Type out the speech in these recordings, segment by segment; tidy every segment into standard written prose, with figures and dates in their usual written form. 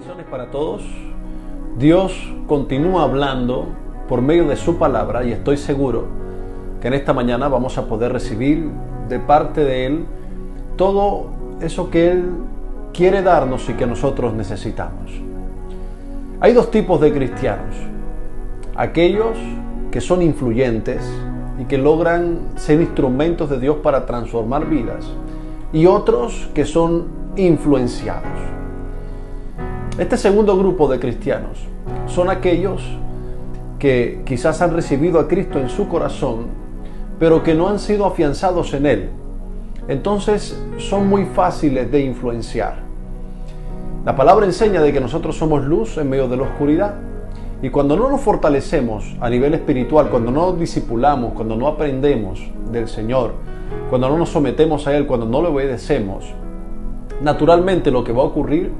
Bendiciones para todos. Dios continúa hablando por medio de su palabra y estoy seguro que en esta mañana vamos a poder recibir de parte de Él todo eso que Él quiere darnos y que nosotros necesitamos. Hay dos tipos de cristianos: aquellos que son influyentes y que logran ser instrumentos de Dios para transformar vidas, y otros que son influenciados. Este segundo grupo de cristianos son aquellos que quizás han recibido a Cristo en su corazón, pero que no han sido afianzados en Él. Entonces son muy fáciles de influenciar. La palabra enseña de que nosotros somos luz en medio de la oscuridad. Y cuando no nos fortalecemos a nivel espiritual, cuando no nos discipulamos, cuando no aprendemos del Señor, cuando no nos sometemos a Él, cuando no le obedecemos, naturalmente lo que va a ocurrir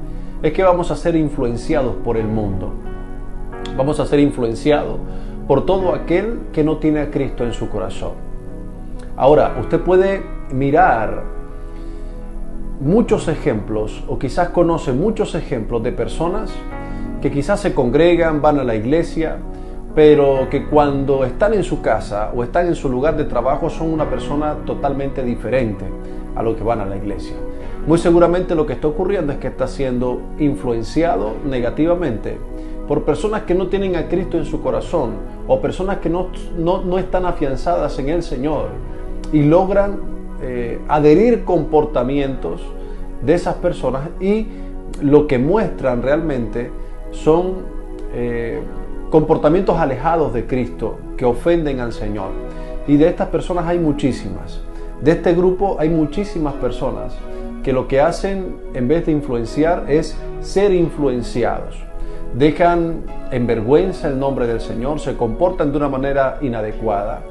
es que vamos a ser influenciados por el mundo. Vamos a ser influenciados por todo aquel que no tiene a Cristo en su corazón. Ahora, usted puede mirar muchos ejemplos, o quizás conoce muchos ejemplos de personas que quizás se congregan, van a la iglesia, pero que cuando están en su casa o están en su lugar de trabajo son una persona totalmente diferente a lo que van a la iglesia. Muy seguramente lo que está ocurriendo es que está siendo influenciado negativamente por personas que no tienen a Cristo en su corazón, o personas que no están afianzadas en el Señor y logran adherir comportamientos de esas personas, y lo que muestran realmente son comportamientos alejados de Cristo que ofenden al Señor. Y de estas personas hay muchísimas. De este grupo hay muchísimas personas que lo que hacen, en vez de influenciar, es ser influenciados. Dejan en vergüenza el nombre del Señor, se comportan de una manera inadecuada.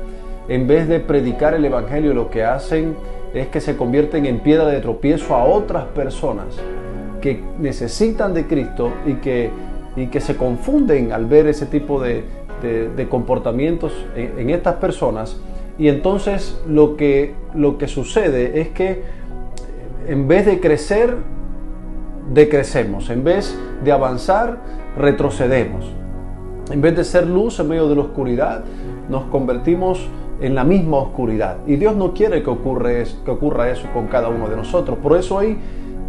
En vez de predicar el Evangelio, lo que hacen es que se convierten en piedra de tropiezo a otras personas que necesitan de Cristo y que se confunden al ver ese tipo de comportamientos en estas personas. Y entonces lo que sucede es que en vez de crecer, decrecemos. En vez de avanzar, retrocedemos. En vez de ser luz en medio de la oscuridad, nos convertimos en la misma oscuridad. Y Dios no quiere que ocurra eso con cada uno de nosotros. Por eso hoy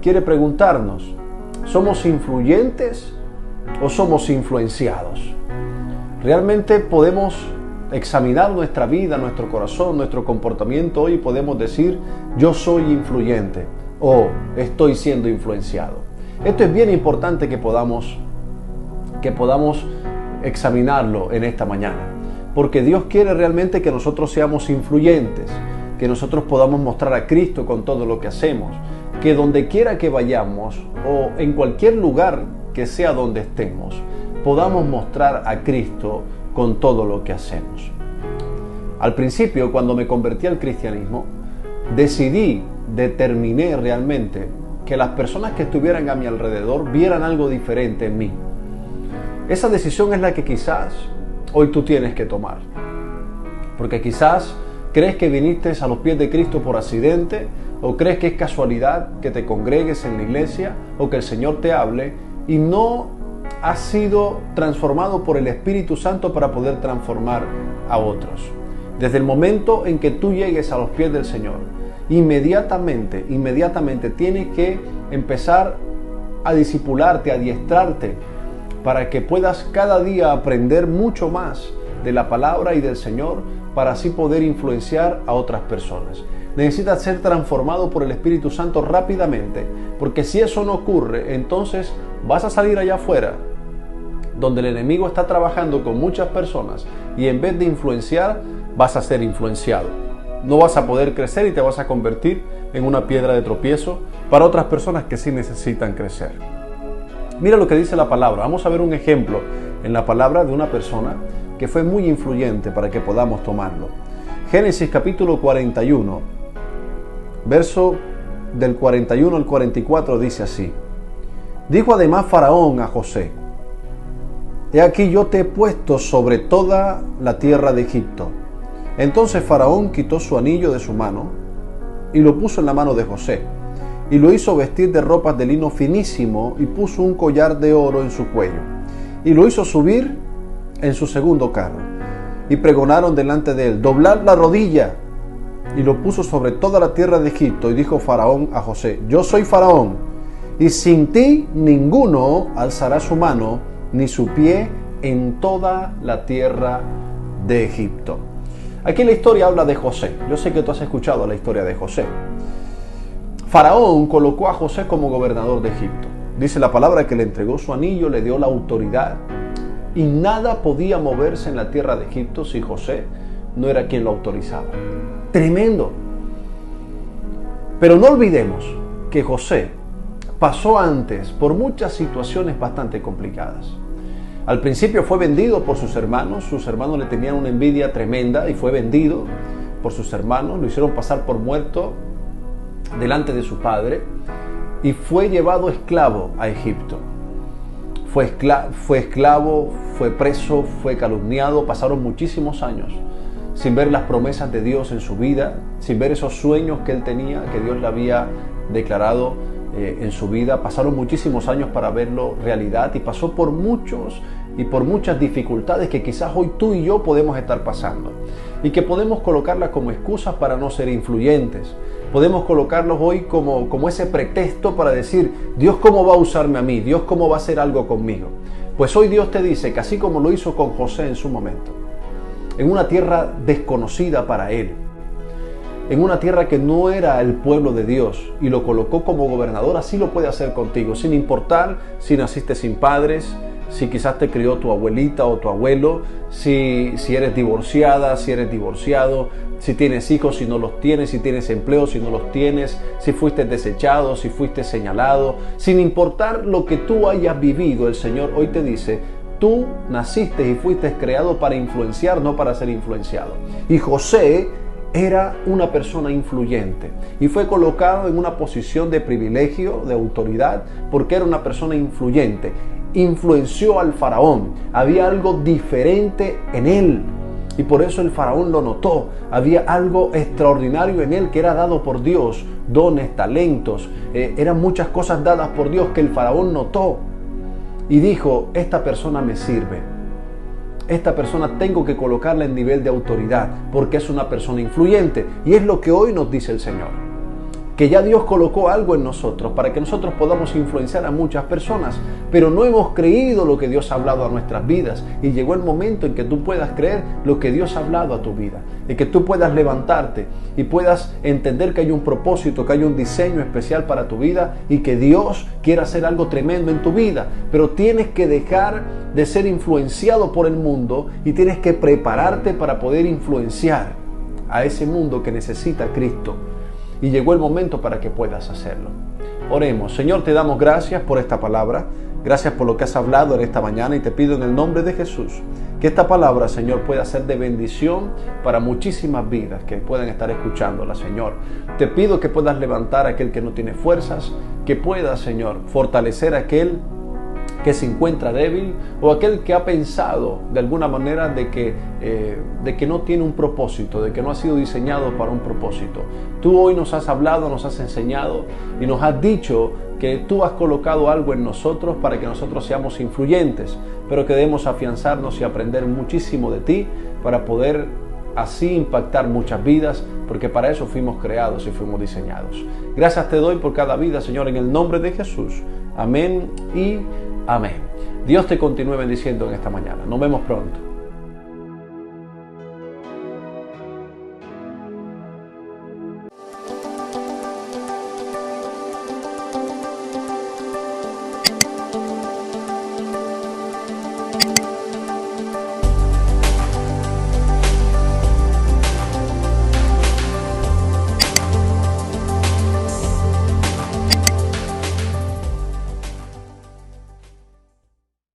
quiere preguntarnos: ¿somos influyentes o somos influenciados? Realmente podemos examinar nuestra vida, nuestro corazón, nuestro comportamiento hoy, y podemos decir: yo soy influyente o estoy siendo influenciado. Esto es bien importante que podamos examinarlo en esta mañana, porque Dios quiere realmente que nosotros seamos influyentes, que nosotros podamos mostrar a Cristo con todo lo que hacemos, que donde quiera que vayamos o en cualquier lugar que sea donde estemos, podamos mostrar a Cristo con todo lo que hacemos. Al principio, cuando me convertí al cristianismo, determiné realmente que las personas que estuvieran a mi alrededor vieran algo diferente en mí. Esa decisión es la que quizás hoy tú tienes que tomar, porque quizás crees que viniste a los pies de Cristo por accidente, o crees que es casualidad que te congregues en la iglesia o que el Señor te hable, y no has sido transformado por el Espíritu Santo para poder transformar a otros. Desde el momento en que tú llegues a los pies del Señor, inmediatamente tienes que empezar a discipularte, a adiestrarte, para que puedas cada día aprender mucho más de la palabra y del Señor, para así poder influenciar a otras personas. Necesitas ser transformado por el Espíritu Santo rápidamente, porque si eso no ocurre, entonces vas a salir allá afuera, donde el enemigo está trabajando con muchas personas, y en vez de influenciar, vas a ser influenciado. No vas a poder crecer y te vas a convertir en una piedra de tropiezo para otras personas que sí necesitan crecer. Mira lo que dice la palabra. Vamos a ver un ejemplo en la palabra de una persona que fue muy influyente para que podamos tomarlo. Génesis capítulo 41, verso del 41 al 44 dice así: dijo además Faraón a José: he aquí yo te he puesto sobre toda la tierra de Egipto. Entonces Faraón quitó su anillo de su mano y lo puso en la mano de José, y lo hizo vestir de ropas de lino finísimo y puso un collar de oro en su cuello. Y lo hizo subir en su segundo carro. Y pregonaron delante de él: doblad la rodilla. Y lo puso sobre toda la tierra de Egipto. Y dijo Faraón a José: yo soy Faraón, y sin ti ninguno alzará su mano ni su pie en toda la tierra de Egipto. Aquí la historia habla de José. Yo sé que tú has escuchado la historia de José. Faraón colocó a José como gobernador de Egipto. Dice la palabra que le entregó su anillo, le dio la autoridad, y nada podía moverse en la tierra de Egipto si José no era quien lo autorizaba. Tremendo. Pero no olvidemos que José pasó antes por muchas situaciones bastante complicadas. Al principio fue vendido por sus hermanos le tenían una envidia tremenda y fue vendido por sus hermanos, lo hicieron pasar por muerto delante de su padre y fue llevado esclavo a Egipto. Fue esclavo, fue preso, fue calumniado, pasaron muchísimos años sin ver las promesas de Dios en su vida, sin ver esos sueños que él tenía, que Dios le había declarado en su vida. Pasaron muchísimos años para verlo realidad y pasó por muchos y por muchas dificultades que quizás hoy tú y yo podemos estar pasando y que podemos colocarlas como excusas para no ser influyentes. Podemos colocarlos hoy como ese pretexto para decir: Dios, ¿cómo va a usarme a mí? Dios, ¿cómo va a hacer algo conmigo? Pues hoy Dios te dice que así como lo hizo con José en su momento, en una tierra desconocida para él, en una tierra que no era el pueblo de Dios, y lo colocó como gobernador, así lo puede hacer contigo, sin importar si naciste sin padres, si quizás te crió tu abuelita o tu abuelo, si eres divorciada, si eres divorciado, si tienes hijos, si no los tienes, si tienes empleo, si no los tienes, si fuiste desechado, si fuiste señalado, sin importar lo que tú hayas vivido, el Señor hoy te dice: tú naciste y fuiste creado para influenciar, no para ser influenciado. Y José era una persona influyente y fue colocado en una posición de privilegio, de autoridad, porque era una persona influyente. Influenció al faraón, había algo diferente en él y por eso el faraón lo notó. Había algo extraordinario en él que era dado por Dios, dones, talentos, eran muchas cosas dadas por Dios que el faraón notó y dijo: esta persona me sirve, esta persona tengo que colocarla en nivel de autoridad porque es una persona influyente. Y es lo que hoy nos dice el Señor, que ya Dios colocó algo en nosotros para que nosotros podamos influenciar a muchas personas, pero no hemos creído lo que Dios ha hablado a nuestras vidas, y llegó el momento en que tú puedas creer lo que Dios ha hablado a tu vida, y que tú puedas levantarte y puedas entender que hay un propósito, que hay un diseño especial para tu vida y que Dios quiere hacer algo tremendo en tu vida, pero tienes que dejar de ser influenciado por el mundo y tienes que prepararte para poder influenciar a ese mundo que necesita a Cristo. Y llegó el momento para que puedas hacerlo. Oremos. Señor, te damos gracias por esta palabra. Gracias por lo que has hablado en esta mañana y te pido en el nombre de Jesús que esta palabra, Señor, pueda ser de bendición para muchísimas vidas que puedan estar escuchándola, Señor. Te pido que puedas levantar a aquel que no tiene fuerzas, que puedas, Señor, fortalecer a aquel que se encuentra débil o aquel que ha pensado de alguna manera de que no tiene un propósito, de que no ha sido diseñado para un propósito. Tú hoy nos has hablado, nos has enseñado y nos has dicho que tú has colocado algo en nosotros para que nosotros seamos influyentes, pero que debemos afianzarnos y aprender muchísimo de ti para poder así impactar muchas vidas, porque para eso fuimos creados y fuimos diseñados. Gracias te doy por cada vida, Señor, en el nombre de Jesús. Amén y amén. Dios te continúe bendiciendo en esta mañana. Nos vemos pronto.